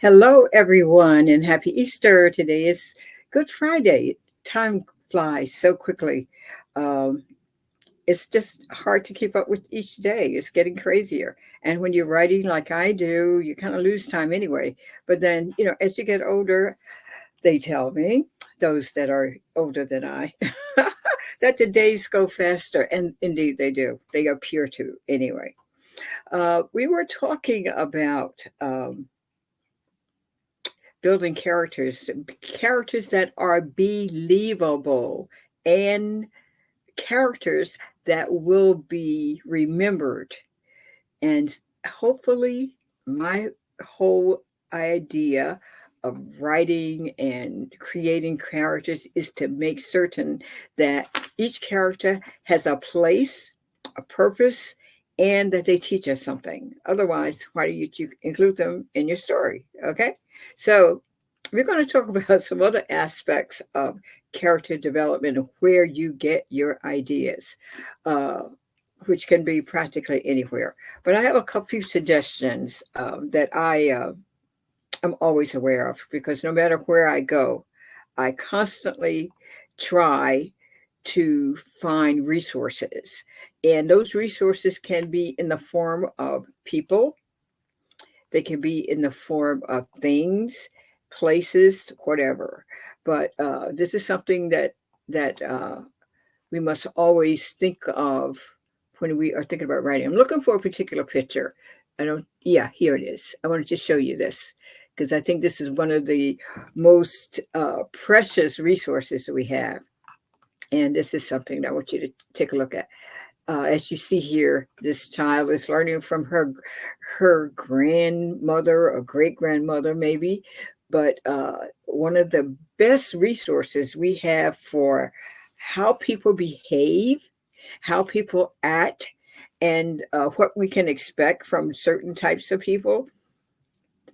Hello, everyone, and happy Easter. Today is Good Friday. Time flies so quickly. Um, it's just hard to keep up with each day. It's getting crazier. And when you're writing like I do, you kind of lose time anyway. But then, as you get older, they tell me, those that are older than I, that the days go faster. And indeed, they do. They appear to anyway. We were talking about. Building characters that are believable and characters that will be remembered. And hopefully, my whole idea of writing and creating characters is to make certain that each character has a place, a purpose, and that they teach us something. Otherwise, why do you include them in your story? Okay. So, we're going to talk about some other aspects of character development and where you get your ideas, uh, which can be practically anywhere. But I have a couple few suggestions that I am always aware of because no matter where I go, I constantly try to find resources. And those resources can be in the form of people, they can be in the form of things, places, whatever. But this is something that we must always think of when we are thinking about writing. I'm looking for a particular picture. I don't, yeah, here it is. I wanted to show you this because I think this is one of the most precious resources that we have. And this is something that I want you to take a look at. As you see here, this child is learning from her grandmother or great grandmother, maybe. But one of the best resources we have for how people behave, how people act, and what we can expect from certain types of people,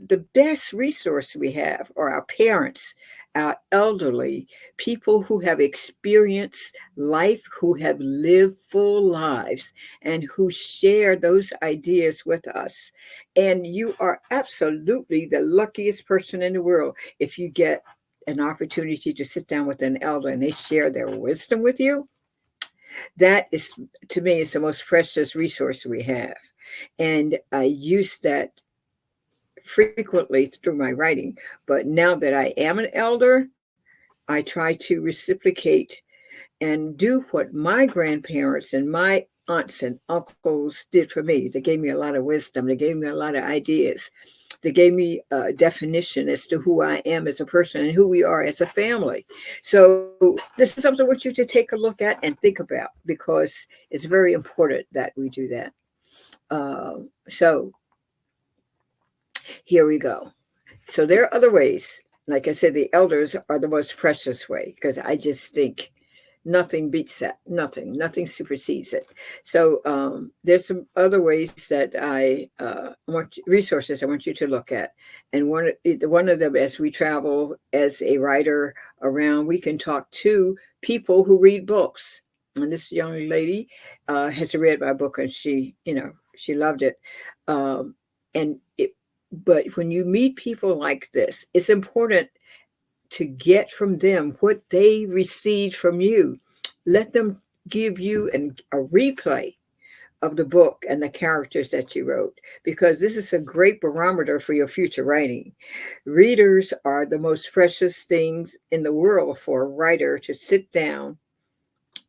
the best resource we have are our parents, our elderly, people who have experienced life, who have lived full lives, and who share those ideas with us. And you are absolutely the luckiest person in the world if you get an opportunity to sit down with an elder and they share their wisdom with you. That is, to me, is the most precious resource we have. And I use that frequently through my writing. But now that I am an elder, I try to reciprocate and do what my grandparents and my aunts and uncles did for me. They gave me a lot of wisdom, they gave me a lot of ideas. They gave me a definition as to who I am as a person and who we are as a family. So, this is something I want you to take a look at and think about because it's very important that we do that. So, here we go. So there are other ways. Like I said, the elders are the most precious way because I just think nothing beats that. Nothing supersedes it. So there's some other ways that I want resources I want you to look at, and one of them, as we travel as a writer around, we can talk to people who read books. And this young lady has read my book, and she loved it. And but when you meet people like this, it's important to get from them what they received from you. Let them give you a replay of the book and the characters that you wrote, because this is a great barometer for your future writing. Readers are the most precious things in the world for a writer to sit down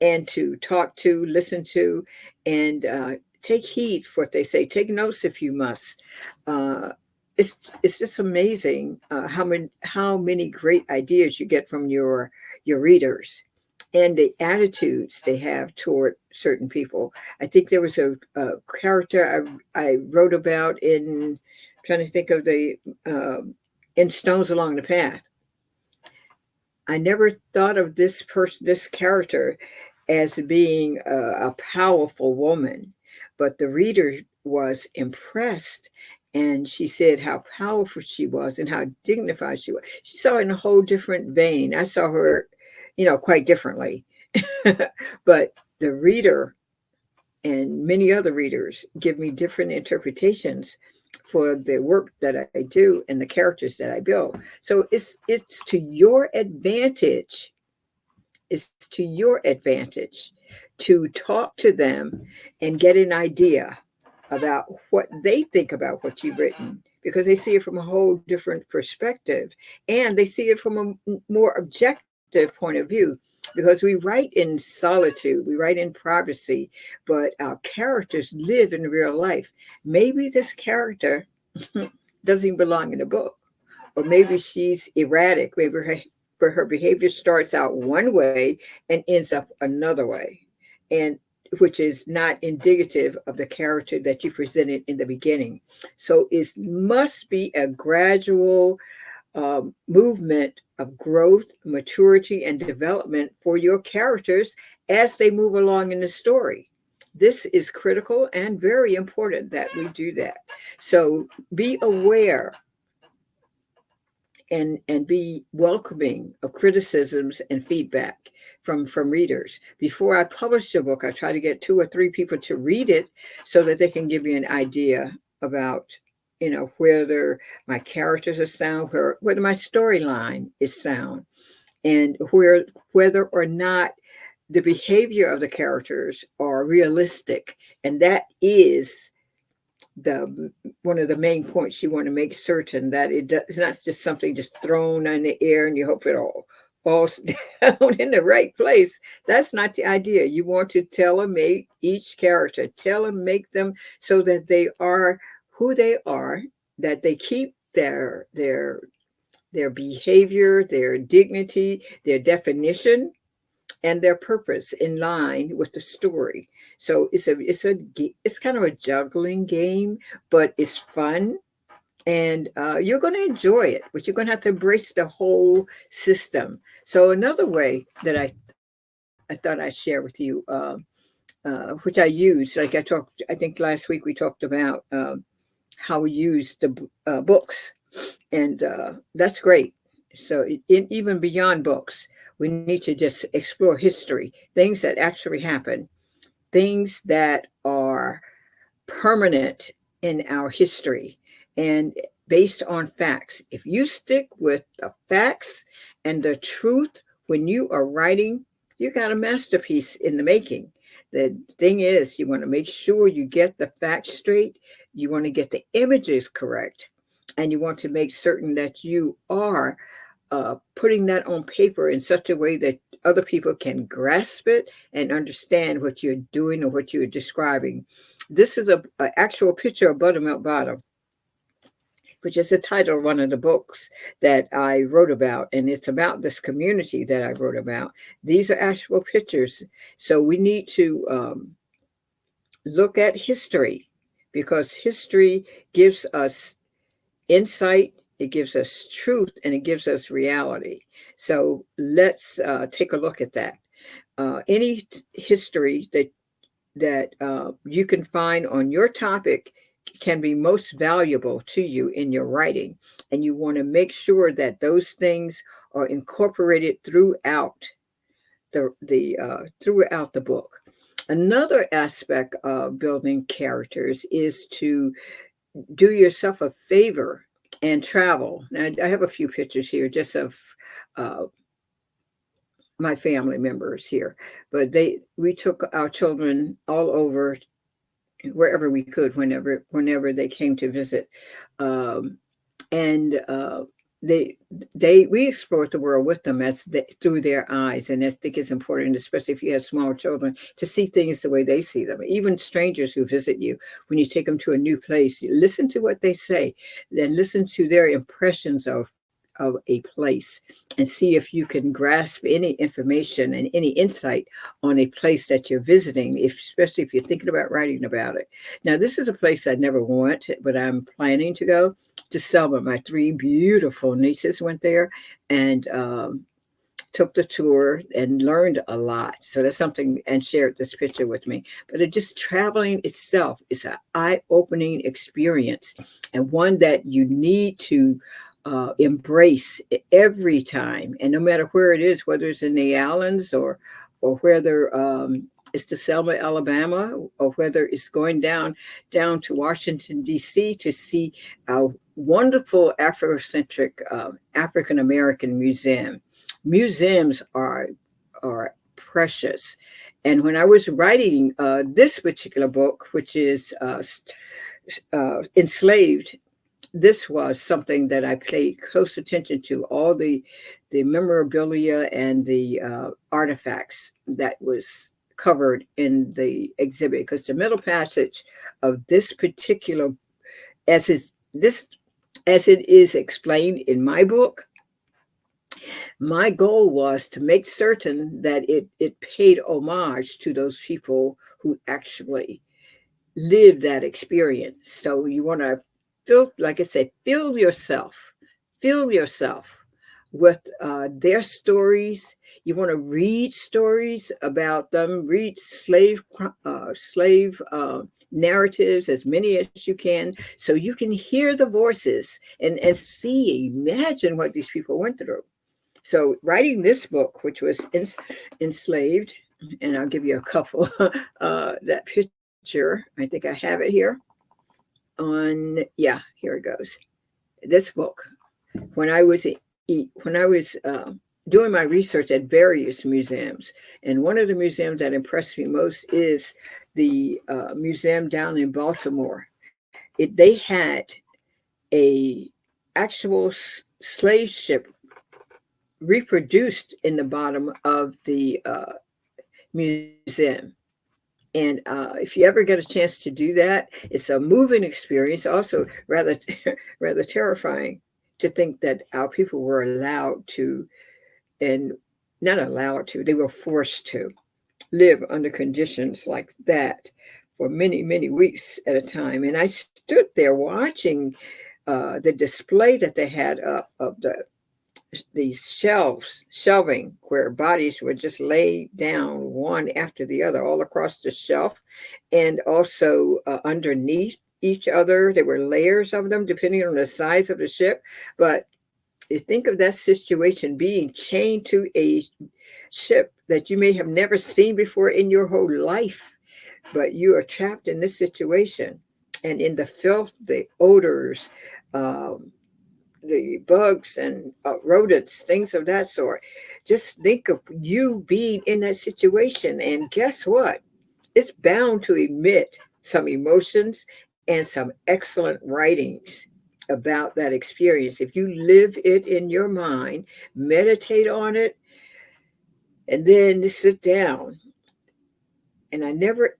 and to talk to, listen to, and take heed for what they say. Take notes if you must. Uh, it's just amazing how many great ideas you get from your readers and the attitudes they have toward certain people. I think there was a character I wrote about in trying to think of the in Stones Along the Path. I never thought of this character as being a powerful woman, but the reader was impressed. And she said how powerful she was and how dignified she was. She saw it in a whole different vein. I saw her, quite differently. But the reader and many other readers give me different interpretations for the work that I do and the characters that I build. So it's to your advantage. It's to your advantage to talk to them and get an idea about what they think about what you've written, because they see it from a whole different perspective, and they see it from a more objective point of view, because we write in solitude, we write in privacy, but our characters live in real life. Maybe this character doesn't even belong in the book, or maybe she's erratic. Maybe her behavior starts out one way and ends up another way, and which is not indicative of the character that you presented in the beginning. So it must be a gradual movement of growth, maturity, and development for your characters as they move along in the story. This is critical and very important that we do that. So be aware and be welcoming of criticisms and feedback from readers. Before I publish a book, I try to get 2 or 3 people to read it so that they can give me an idea about, whether my characters are sound, whether my storyline is sound, and whether or not the behavior of the characters are realistic. And that is the one of the main points. You want to make certain that it's not just something just thrown in the air and you hope it all falls down in the right place. That's not the idea. You want to tailor-make each character, tailor-make them so that they are who they are, that they keep their behavior, their dignity, their definition, and their purpose in line with the story. So it's kind of a juggling game, but it's fun, and you're going to enjoy it. But you're going to have to embrace the whole system. So another way that I thought I'd share with you, which I use, like I think last week we talked about how we use the books, and that's great. So even beyond books, we need to just explore history, things that actually happen, things that are permanent in our history and based on facts. If you stick with the facts and the truth when you are writing, you got a masterpiece in the making. The thing is, you want to make sure you get the facts straight, you want to get the images correct, and you want to make certain that you are putting that on paper in such a way that other people can grasp it and understand what you're doing or what you're describing. This is a actual picture of Buttermilk Bottom, which is the title of one of the books that I wrote about. And it's about this community that I wrote about. These are actual pictures. So we need to look at history, because history gives us insight, it gives us truth, and it gives us reality. So let's take a look at that. Any history that you can find on your topic can be most valuable to you in your writing, and you want to make sure that those things are incorporated throughout throughout the book. Another aspect of building characters is to do yourself a favor and travel. Now, I have a few pictures here just of uh, my family members here, but we took our children all over wherever we could, whenever they came to visit, um, and they we explored the world with them through their eyes, and I think it's important, especially if you have small children, to see things the way they see them. Even strangers who visit you, when you take them to a new place, listen to what they say, then listen to their impressions of a place, and see if you can grasp any information and any insight on a place that you're visiting, especially if you're thinking about writing about it. Now, this is a place I never went, but I'm planning to go to Selma. My 3 beautiful nieces went there and took the tour and learned a lot. So that's something, and shared this picture with me. But just traveling itself is an eye-opening experience, and one that you need to embrace every time, and no matter where it is, whether it's in the islands or whether it's to Selma, Alabama, or whether it's going down to Washington D.C. to see our wonderful Afrocentric African American museum. Museums are precious, and when I was writing this particular book, which is Enslaved, this was something that I paid close attention to, all the memorabilia and the artifacts that was covered in the exhibit, because the middle passage of this particular, as is this as it is explained in my book, my goal was to make certain that it paid homage to those people who actually live that experience. So you want to feel, like I said, feel yourself with their stories. You want to read stories about them, read slave narratives, as many as you can, so you can hear the voices and see, imagine what these people went through. So writing this book, which was Enslaved, and I'll give you a couple, that picture, I think I have it here yeah, here it goes. This book, when I was doing my research at various museums, and one of the museums that impressed me most is the museum down in Baltimore. They had a actual slave ship reproduced in the bottom of the museum. And if you ever get a chance to do that, it's a moving experience. Also, rather rather terrifying to think that our people were allowed to, and not allowed to, they were forced to live under conditions like that for many, many weeks at a time. And I stood there watching the display that they had up of these shelving where bodies were just laid down one after the other all across the shelf, and also underneath each other. There were layers of them depending on the size of the ship. But you think of that situation, being chained to a ship that you may have never seen before in your whole life, but you are trapped in this situation. And in the filth, the odors, um, the bugs and rodents, things of that sort. Just think of you being in that situation. And guess what? It's bound to emit some emotions and some excellent writings about that experience. If you live it in your mind, meditate on it, and then sit down. And I never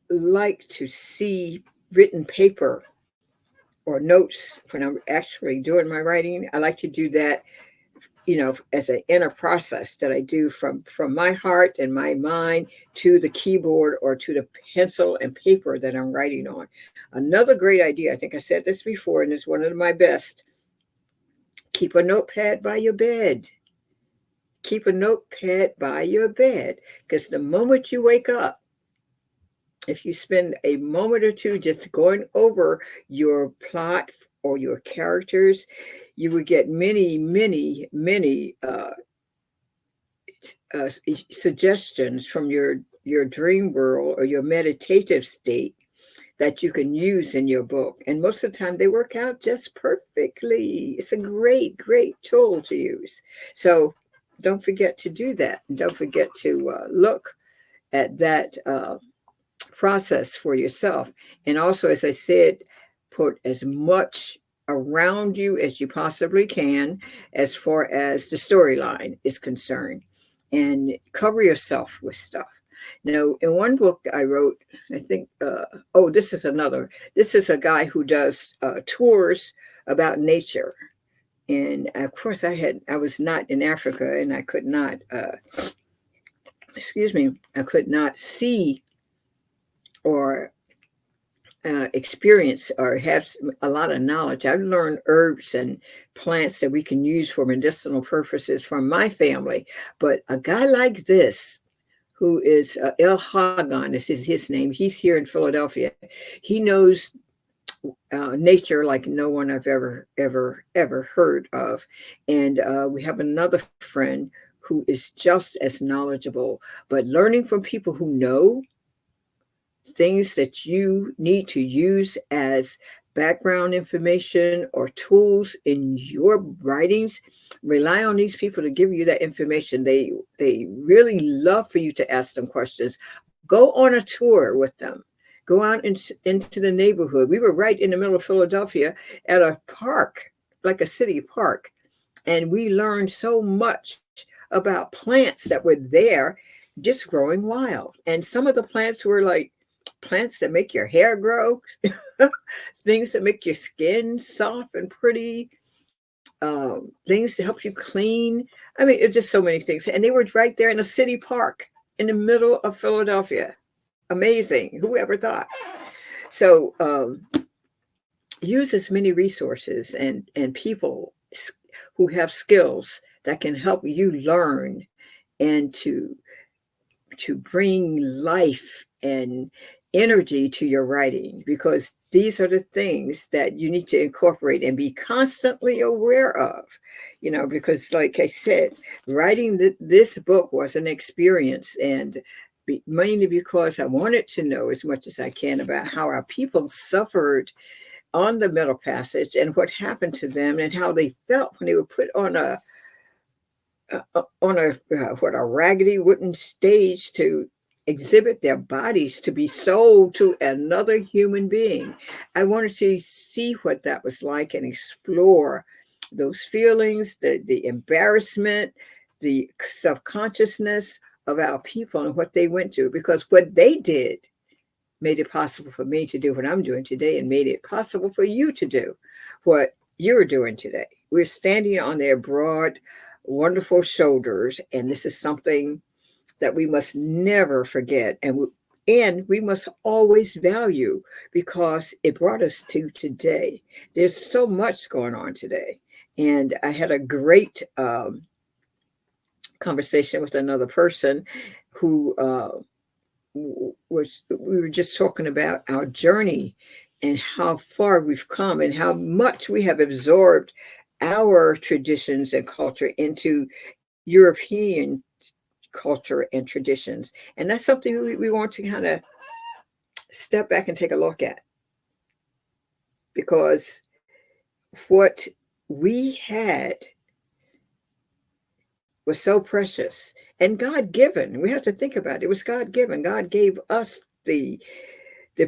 like to see written paper or notes when I'm actually doing my writing. I like to do that, as an inner process that I do from my heart and my mind to the keyboard or to the pencil and paper that I'm writing on. Another great idea, I think I said this before, and it's one of my best. Keep a notepad by your bed. Keep a notepad by your bed, because the moment you wake up, if you spend a moment or two just going over your plot or your characters, you would get many, many, many suggestions from your dream world or your meditative state that you can use in your book. And most of the time, they work out just perfectly. It's a great, great tool to use. So don't forget to do that. And don't forget to look at that process for yourself. And also, as I said, put as much around you as you possibly can as far as the storyline is concerned, and cover yourself with stuff. Now, in one book I wrote, I think, this is a guy who does tours about nature. And of course, I was not in Africa, and I could not, I could not see or experience or have a lot of knowledge. I've learned herbs and plants that we can use for medicinal purposes from my family. But a guy like this, who is El Hagan, this is his name. He's here in Philadelphia. He knows nature like no one I've ever heard of. And we have another friend who is just as knowledgeable, but learning from people who know things that you need to use as background information or tools in your writings. Rely on these people to give you that information. They really love for you to ask them questions. Go on a tour with them. Go out into the neighborhood. We were right in the middle of Philadelphia at a park, like a city park, and we learned so much about plants that were there just growing wild. And some of the plants were like plants that make your hair grow, things that make your skin soft and pretty, things to help you clean. I mean, it's just so many things. And they were right there in a city park in the middle of Philadelphia. Amazing. Whoever thought? So use as many resources and people who have skills that can help you learn and to bring life and energy to your writing, because these are the things that you need to incorporate and be constantly aware of, because like I said, writing this book was an experience, and mainly because I wanted to know as much as I can about how our people suffered on the Middle Passage and what happened to them and how they felt when they were put on a raggedy wooden stage to exhibit their bodies to be sold to another human being. I wanted to see what that was like and explore those feelings, the embarrassment, the self-consciousness of our people and what they went through, because what they did made it possible for me to do what I'm doing today, and made it possible for you to do what you're doing today. We're standing on their broad, wonderful shoulders, and this is something that we must never forget, and we must always value, because it brought us to today. There's so much going on today, and I had a great conversation with another person who we were just talking about our journey and how far we've come and how much we have absorbed our traditions and culture into European culture and traditions. And that's something we want to kind of step back and take a look at, because what we had was so precious and God given. We have to think about it. It was God given. God gave us the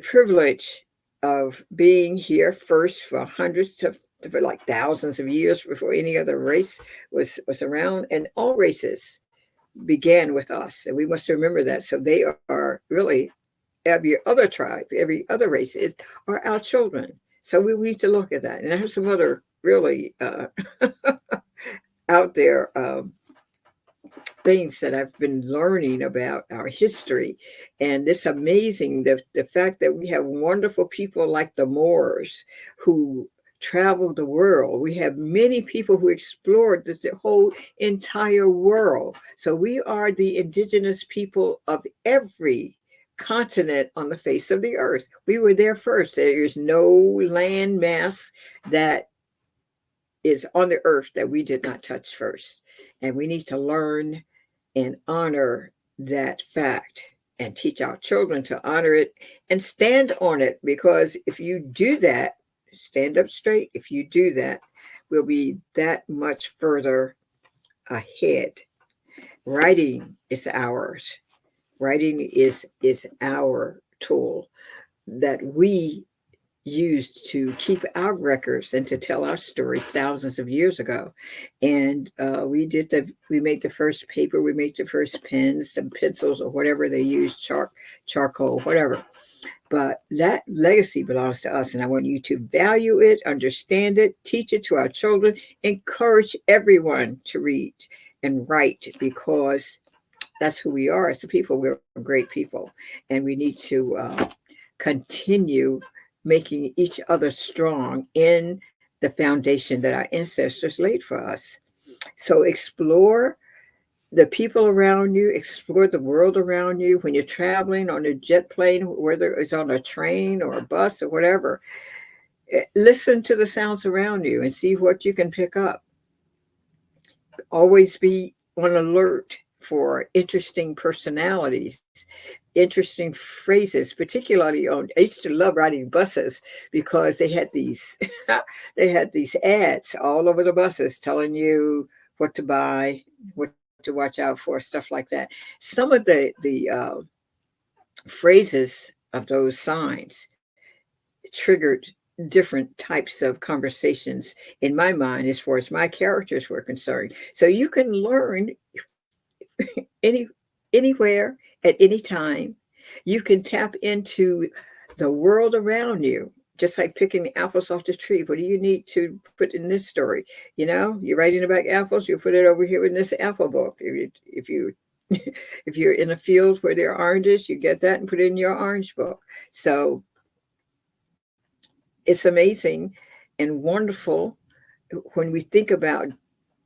privilege of being here first for hundreds of, for like thousands of years before any other race was around, and all races began with us, and we must remember that. So they are really every other tribe, every other race are our children. So we need to look at that. And I have some other really out there things that I've been learning about our history. And it's amazing the fact that we have wonderful people like the Moors who traveled the world. We have many people who explored this whole entire world. So we are the indigenous people of every continent on the face of the earth. We were there first. There is no land mass that is on the earth that we did not touch first. And we need to learn and honor that fact and teach our children to honor it and stand on it, because if you do that, stand up straight, if you do that, we'll be that much further ahead. Writing is ours. Writing is our tool that we used to keep our records and to tell our stories thousands of years ago. And we made the first paper, we made the first pens, some pencils, or whatever they used, charcoal, whatever. But that legacy belongs to us, and I want you to value it, understand it, teach it to our children, encourage everyone to read and write, because that's who we are as a people. We're great people, and we need to continue making each other strong in the foundation that our ancestors laid for us. So explore the people around you, explore the world around you. When you're traveling on a jet plane, whether it's on a train or a bus or whatever, listen to the sounds around you and see what you can pick up. Always be on alert for interesting personalities, interesting phrases, particularly on. I used to love riding buses because they had these they had these ads all over the buses telling you what to buy, what to watch out for, stuff like that. Some of the phrases of those signs triggered different types of conversations in my mind as far as my characters were concerned. So you can learn any anywhere at any time. You can tap into the world around you, just like picking the apples off the tree. What do you need to put in this story? You know, you're writing about apples, you put it over here in this apple book. If you if you're in a field where there are oranges, you get that and put it in your orange book. So it's amazing and wonderful when we think about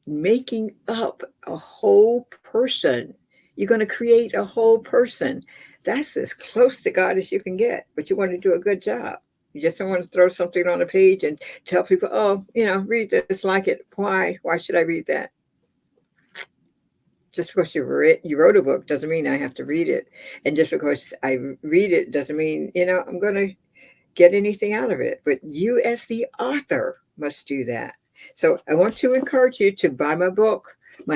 making up a whole person. You're going to create a whole person. That's as close to God as you can get, but you want to do a good job. You just don't want to throw something on a page and tell people, oh, read this, like it. Why? Why should I read that? Just because you wrote a book doesn't mean I have to read it. And just because I read it doesn't mean, I'm going to get anything out of it. But you, as the author, must do that. So I want to encourage you to buy my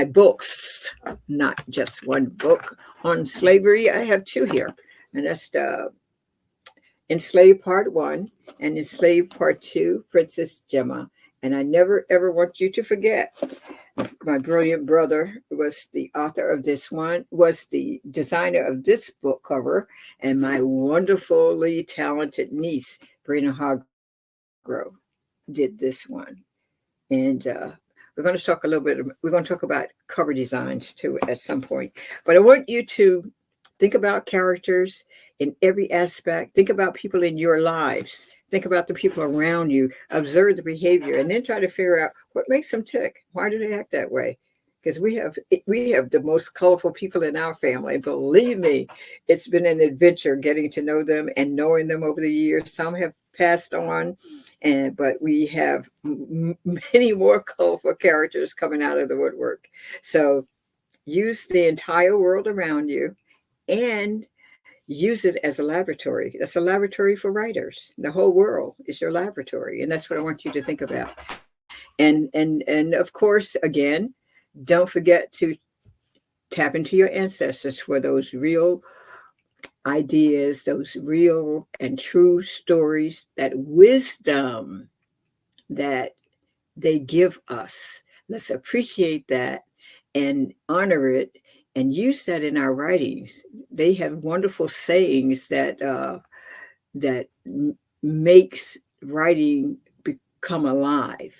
books, not just one book on slavery. I have two here, and that's the Enslaved Part 1 and Enslaved Part 2, Princess Gemma. And I never, ever want you to forget, my brilliant brother was the author of this one, was the designer of this book cover, and my wonderfully talented niece, Brina Hargro, did this one. And we're going to talk we're going to talk about cover designs too at some point. But I want you to think about characters in every aspect. Think about people in your lives. Think about the people around you. Observe the behavior, and then try to figure out what makes them tick. Why do they act that way? Because we have the most colorful people in our family. Believe me, it's been an adventure getting to know them and knowing them over the years. Some have passed on, but we have many more colorful characters coming out of the woodwork. So use the entire world around you and use it as a laboratory. That's a laboratory for writers. The whole world is your laboratory, and that's what I want you to think about. And of course, again, don't forget to tap into your ancestors for those real ideas, those real and true stories, that wisdom that they give us. Let's appreciate that and honor it and use that in our writings. They have wonderful sayings that makes writing come alive,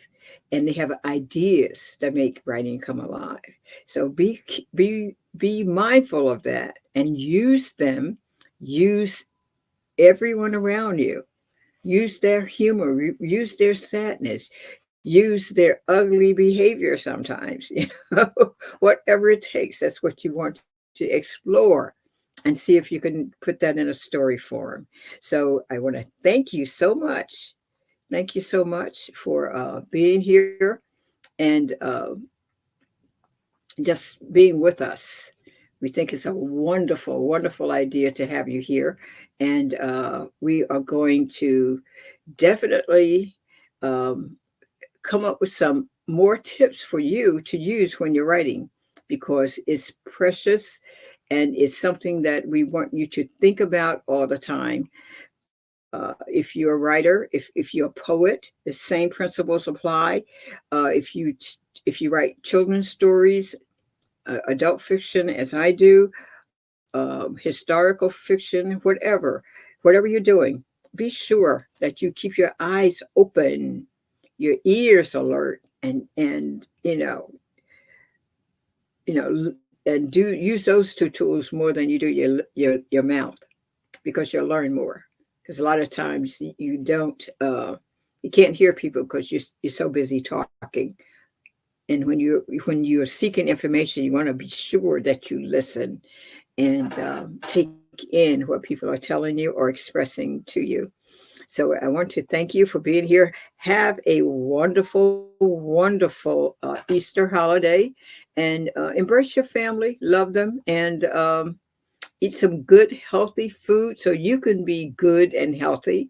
and they have ideas that make writing come alive. So be mindful of that and use them. Use everyone around you. Use their humor. Use their sadness. Use their ugly behavior sometimes. Whatever it takes. That's what you want to explore and see if you can put that in a story form. So I want to thank you so much. Thank you so much for being here and just being with us. We think it's a wonderful, wonderful idea to have you here. And we are going to definitely come up with some more tips for you to use when you're writing, because it's precious and it's something that we want you to think about all the time. If you're a writer, if you're a poet, the same principles apply. If you write children's stories, adult fiction, as I do, historical fiction, whatever you're doing, be sure that you keep your eyes open, your ears alert, and and do use those two tools more than you do your mouth, because you'll learn more. Because a lot of times you don't you can't hear people because you're so busy talking. And when you're seeking information, you want to be sure that you listen and take in what people are telling you or expressing to you. So I want to thank you for being here. Have a wonderful, wonderful Easter holiday, and embrace your family, love them, and eat some good, healthy food so you can be good and healthy,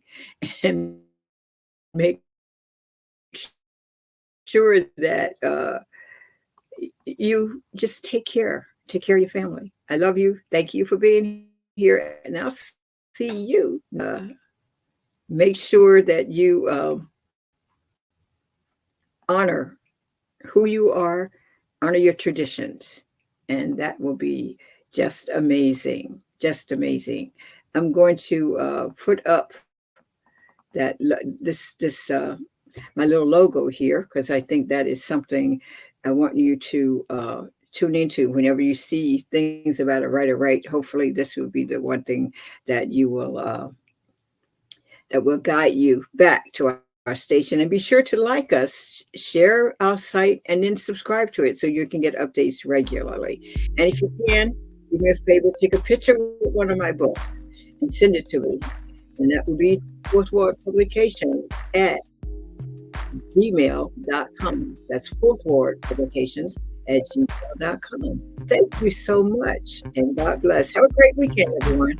and make sure that you just take care of your family. I love you. Thank you for being here, and I'll see you next time. Make sure that you honor who you are, honor your traditions, and that will be just amazing. Just amazing. I'm going to put up this my little logo here because I think that is something I want you to tune into whenever you see things about a writer right. Hopefully, this will be the one thing that you will that will guide you back to our station. And be sure to like us, share our site, and then subscribe to it so you can get updates regularly. And if you can, do me a favor, take a picture with one of my books and send it to me. And that will be Fourth Ward Publication at gmail.com. That's Fourth Ward Publications at gmail.com. Thank you so much, and God bless. Have a great weekend, everyone.